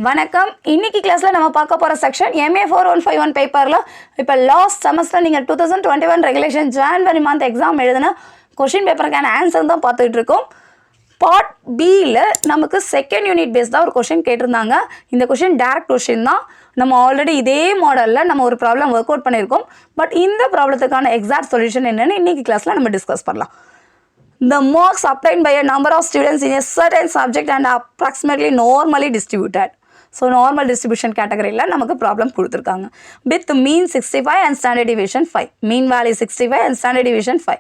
வணக்கம். இன்னைக்கு கிளாஸ்ல நம்ம பார்க்க போற செக்ஷன் MA 4151 பேப்பர்ல இப்போ லாஸ்ட் செமஸ்டர் நீங்க 2021 ரெகுலேஷன் ஜனவரி மந்த் எக்ஸாம் எழுதின क्वेश्चन பேப்பருக்கான ஆன்சர் தான் பார்த்துட்டு இருக்கோம். பார்ட் பியில் நமக்கு செகண்ட் யூனிட் பேஸ்டாக ஒரு क्वेश्चन கேட்டிருந்தாங்க. இந்த क्वेश्चन டைரக்ட் क्वेश्चन தான். நம்ம ஆல்ரெடி இதே மாடலில் நம்ம ஒரு ப்ராப்ளம் ஒர்க் அவுட் பண்ணியிருக்கோம். பட் இந்த ப்ராப்ளத்துக்கான எக்ஸாக்ட் சொல்யூஷன் என்னன்னு இன்னைக்கு கிளாஸில் நம்ம டிஸ்கஸ் பண்ணலாம். The marks obtained by a number of students in a certain subject and approximately normally distributed. So, normal distribution category la namakku problem kuduthirukanga. With mean 65 and standard deviation 5. Mean value 65 and standard deviation 5.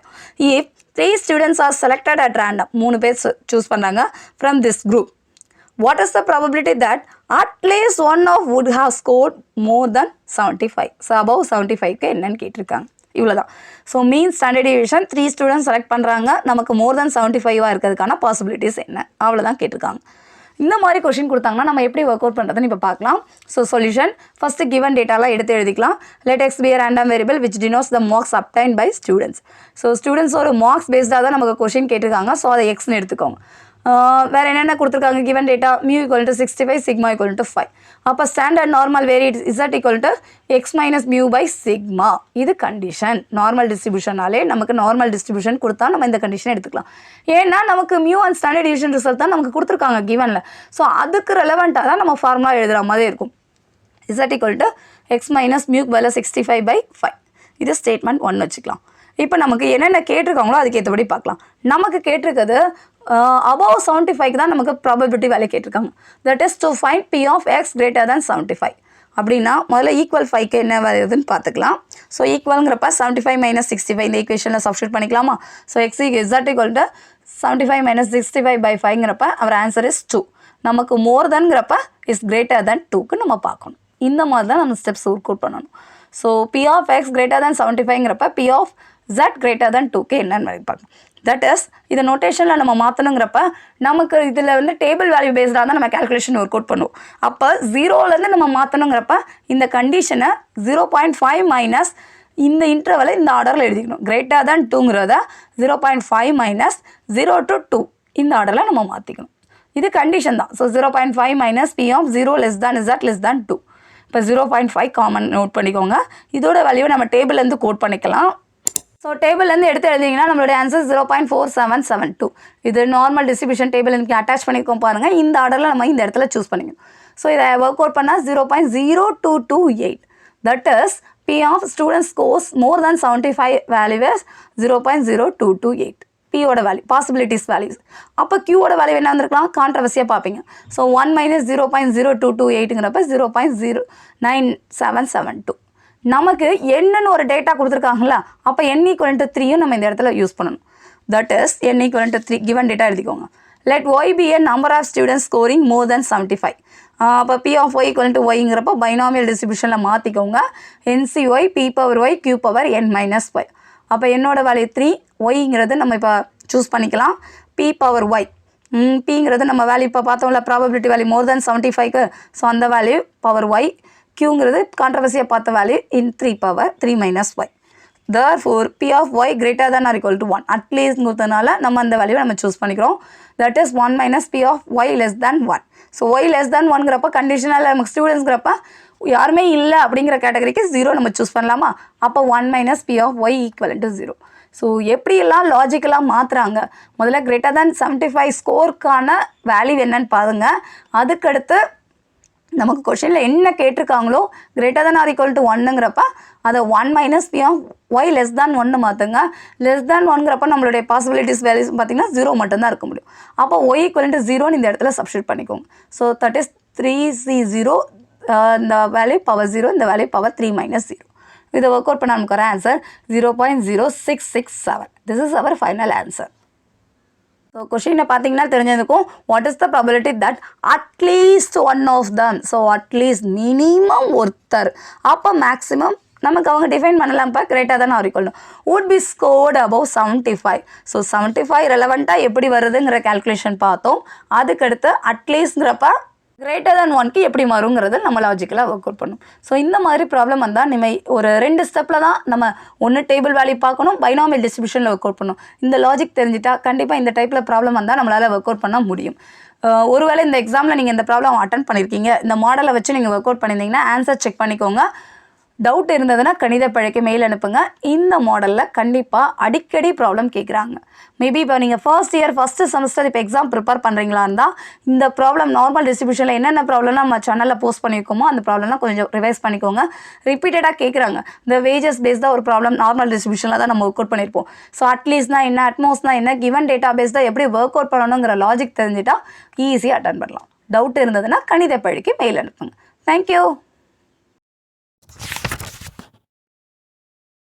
If 3 students are selected at random, 3 பேர் choose பண்ணாங்க from this group. What is the probability that at least one of would have scored more than 75? So, above 75 க்கு என்னன்னு கேட்டிருக்காங்க. இவ்வளோதான். So mean standard division 3 students select பண்ணுறாங்க. நமக்கு மோர் than 75 இருக்கிறதுக்கான possibilities என்ன அவ்வளோதான் கேட்டிருக்காங்க. இந்த மாதிரி கொஷின் கொடுத்தாங்கன்னா நம்ம எப்படி ஒர்க் அவுட் பண்ணுறதுன்னு இப்போ பார்க்கலாம். ஸோ சொல்யூஷன் ஃபஸ்ட்டு கிவன் டேட்டாலாம் எடுத்து எழுதிக்கலாம். Let X be a random variable which denotes the marks obtained by students. So students ஒரு மார்க்ஸ் பேஸ்டாக தான் நமக்கு கொஷின் கேட்டிருக்காங்க. ஸோ அதை எக்ஸ்னு எடுத்துக்கோங்க. வேறு என்னென்ன கொடுத்துருக்காங்க given data mu equal to 65 sigma equal to 5. அப்போ standard normal variate Z equal to X minus mu by sigma. இது கண்டிஷன். நார்மல் டிஸ்ட்ரிபியூஷனாலே நமக்கு நார்மல் டிஸ்ட்ரிபியூஷன் கொடுத்தா நம்ம இந்த கண்டிஷன் எடுத்துக்கலாம். ஏன்னா நமக்கு mu and standard division result தான் நமக்கு கொடுத்துருக்காங்க கிவனில். ஸோ அதுக்கு ரெலவெண்ட்டாக தான் நம்ம ஃபார்முலா எழுதுகிற மாதிரி இருக்கும். Z equal to X minus mu பதில் 65 பை 5. இது ஸ்டேட்மெண்ட் 1 வச்சுக்கலாம். இப்போ நமக்கு என்னென்ன கேட்டிருக்காங்களோ அதுக்கு ஏற்றபடி பார்க்கலாம். நமக்கு கேட்டிருக்கிறது above 75 தான் நமக்கு ப்ராபபிலிட்டி வேல்யூ கேட்டிருக்காங்க. That is to find P of X greater than 75. அப்படின்னா முதல்ல ஈக்குவல் 5க்கு என்ன வருதுன்னு பார்த்துக்கலாம். ஸோ ஈக்குவலுங்கிறப்ப 75 மைனஸ் 65 இந்த ஈக்குவேஷனில் சப்ஸ்டியூட் பண்ணிக்கலாமா? So X Z equal to 75 minus 65 by 5ங்கிறப்ப அவர் ஆன்சர் இஸ் 2. நமக்கு மோர் தென்ங்கிறப்ப இஸ் கிரேட்டர் தென் 2க்கு நம்ம பார்க்கணும். இந்த மாதிரி தான் நம்ம ஸ்டெப்ஸ் ஒர்க் அவுட் பண்ணணும். So P of X greater than 75ங்கிறப்ப P of Z greater than 2க்கு என்னன்னு பார்க்கணும். தட் இஸ் இதை நோட்டேஷனில் நம்ம மாற்றணுங்கிறப்ப நமக்கு இதில் வந்து டேபிள் வேல்யூ பேஸ்டாக தான் நம்ம கேல்குலேஷன் ஒர்க் அவுட் பண்ணுவோம். அப்போ 0லேருந்து நம்ம மாற்றணுங்கிறப்ப இந்த கண்டிஷனை 0.5 மைனஸ் இந்த இன்டர்வலை இந்த ஆர்டரில் எழுதிக்கணும். கிரேட்டர் தேன் 2ங்கிறத 0.5 மைனஸ் 0 to 2 இந்த ஆர்டரில் நம்ம மாற்றிக்கணும். இது கண்டிஷன் தான். So 0.5 minus P of 0 less than Z less than 2. இப்போ 0.5 காமன் நோட் பண்ணிக்கோங்க. இதோட வேல்யூவை நம்ம டேபிள்லேருந்து கோட் பண்ணிக்கலாம். ஸோ டேபிள்லேருந்து எடுத்து எழுதிங்கன்னா நம்மளுடைய ஆன்சர் 0.4772. இது நார்மல் டிஸ்ட்ரிபியூஷன் டேபிள் எனக்கு அட்டாச் பண்ணிக்கோம் பாருங்கள். இந்த ஆர்டரில் நம்ம இந்த இடத்துல சூஸ் பண்ணிக்கணும். ஸோ இதை ஒர்க் அவுட் பண்ணால் 0.0228. That is P of student scores more than 75 value is 0.0228. பியோட வேல்யூ பாசிபிலிட்டிஸ் வேல்யூஸ். அப்போ கியூவோட வேல்யூ என்ன வந்திருக்கலாம் கான்ட்ரவர்சியாக பார்ப்பீங்க. ஸோ 1 மைனஸ் 0.0228ங்கிறப்ப 0.09772. நமக்கு என்னன்னு ஒரு டேட்டா கொடுத்துருக்காங்களா? அப்போ n ஈக்குவல் டு 3யும் நம்ம இந்த இடத்துல யூஸ் பண்ணணும். That is n equal to 3 given data எழுதிக்கோங்க. Let y be a number of students scoring more than 75. அப்போ P of y equal to ஒய்ங்கிறப்ப பைனாமியல் டிஸ்ட்ரிபியூஷனில் மாற்றிக்கோங்க. NCY P power y Q power n minus y. அப்போ என்னோட value 3, ஒய்ங்கிறது நம்ம இப்போ choose பண்ணிக்கலாம். P பவர் y பிங்கிறது நம்ம வேல்யூ இப்போ பார்த்தோம்ல ப்ராபபிலிட்டி வேல்யூ மோர் தென் 75க்கு. ஸோ அந்த வேல்யூ பவர் y. Qங்கிறது கான்ட்ரவர்சியாக பார்த்த value in 3 power 3 minus y. Therefore P of y greater than or equal to 1. அட்லீஸ்ட்ங்கிறதுனால நம்ம அந்த வேல்யூவை நம்ம சூஸ் பண்ணிக்கிறோம். That is 1 minus P of y less than 1. So y less than 1ங்கிறப்ப conditional நமக்கு ஸ்டூடெண்ட்ஸ்ங்கிறப்ப யாருமே இல்லை அப்படிங்கிற கேட்டகரிக்கு 0 நம்ம சூஸ் பண்ணலாமா? அப்போ 1 minus P of y equal to 0. So எப்படியெல்லாம் லாஜிக்கலாக மாற்றுறாங்க. முதல்ல கிரேட்டர் தேன் 75 ஸ்கோருக்கான வேல்யூ என்னன்னு பாருங்க. அதுக்கடுத்து நமக்கு கொஷனில் என்ன கேட்டிருக்காங்களோ greater than or equal to 1ங்கிறப்ப அதை 1 minus P of y less than 1 மாற்றுங்க. லெஸ் தேன் 1ங்கிறப்ப நம்மளுடைய பாசிபிலிட்டிஸ் வேல்யூஸ் பார்த்தீங்கன்னா 0 மட்டும்தான் இருக்க முடியும். அப்போ ஒய் ஈக்குவல் டு 0ன்னு இந்த இடத்துல சப்ஸ்டியூட் பண்ணிக்கோங்க. ஸோ தட் இஸ் 3C0 இந்த வேல்யூ பவர் 0 இந்த வேல்யூ பவர் 3 மைனஸ் 0. இதை ஒர்க் அவுட் பண்ண நமக்கு வர answer 0.0667. This is our final answer. So கொஷினை பார்த்தீங்கன்னா தெரிஞ்சதுக்கும் what is the probability that at least one of them. So at least minimum ஒருத்தர். அப்போ மேக்ஸிமம் நமக்கு அவங்க டிஃபைன் பண்ணலாம். இப்போ greater than or equal to would be scored above 75. So 75 ரெலவெண்ட்டாக எப்படி வருதுங்கிற கேல்குலேஷன் பார்த்தோம். அதுக்கடுத்து அட்லீஸ்ட்ங்கிறப்ப கிரேட்டர் than 1க்கு எப்படி மாறுங்கிறது நம்ம லாஜிக்கலாக ஒர்க் அவுட் பண்ணும். ஸோ இந்த மாதிரி ப்ராப்ளம் வந்தால் நம்ம ஒரு 2 ஸ்டெப்பில் தான் நம்ம ஒன்று டேபிள் வேல்யூ பார்க்கணும், பைனாமியல் டிஸ்ட்ரிபியூஷனில் ஒர்க் அவுட் பண்ணணும். இந்த லாஜிக் தெரிஞ்சிட்டா கண்டிப்பாக இந்த டைப்பில் ப்ராப்ளம் வந்தால் நம்மளால் ஒர்க் அவுட் பண்ண முடியும். ஒருவேளை இந்த எக்ஸாமில் நீங்கள் இந்த ப்ராப்ளம் அட்டன் பண்ணியிருக்கீங்க, இந்த மாடலை வச்சு நீங்கள் ஒர்க் அவுட் பண்ணியிருந்தீங்கன்னா ஆன்சர் செக் பண்ணிக்கோங்க. டவுட் இருந்ததுன்னா கணித பழைக்கு மெயில் அனுப்புங்க. இந்த மாடலில் கண்டிப்பாக அடிக்கடி ப்ராப்ளம் கேட்குறாங்க. மேபி இப்போ நீங்கள் ஃபஸ்ட்டு செமஸ்டர் இப்போ எக்ஸாம் ப்ரிப்பேர் பண்ணுறீங்களா இருந்தால் இந்த ப்ராப்ளம் நார்மல் டிஸ்ட்ரிபியூஷனில் என்னென்ன ப்ராப்ளம்லாம் நம்ம சேனலில் போஸ்ட் பண்ணியிருக்கோமோ அந்த ப்ராப்ளம்லாம் கொஞ்சம் ரிவைஸ் பண்ணிக்கோங்க. ரிப்பீட்டடாக கேட்குறாங்க. இந்த வேஜஸ் பேஸ்டாக ஒரு ப்ராப்ளம் நார்மல் டிஸ்ட்ரிபியூஷனில் தான் நம்ம ஒர்க் அவுட் பண்ணியிருப்போம். ஸோ அட்லீஸ்ட்னா என்ன, அட்மோஸ்ட்னா என்ன, கிவன் டேட்டா பேஸ்டாக எப்படி ஒர்க் அவுட் பண்ணணுங்கிற லாஜிக் தெரிஞ்சுட்டா ஈஸியாக அட்டன் பண்ணலாம். டவுட் இருந்ததுன்னா கணித பழைக்கு மெயில் அனுப்புங்க. தேங்க்யூ.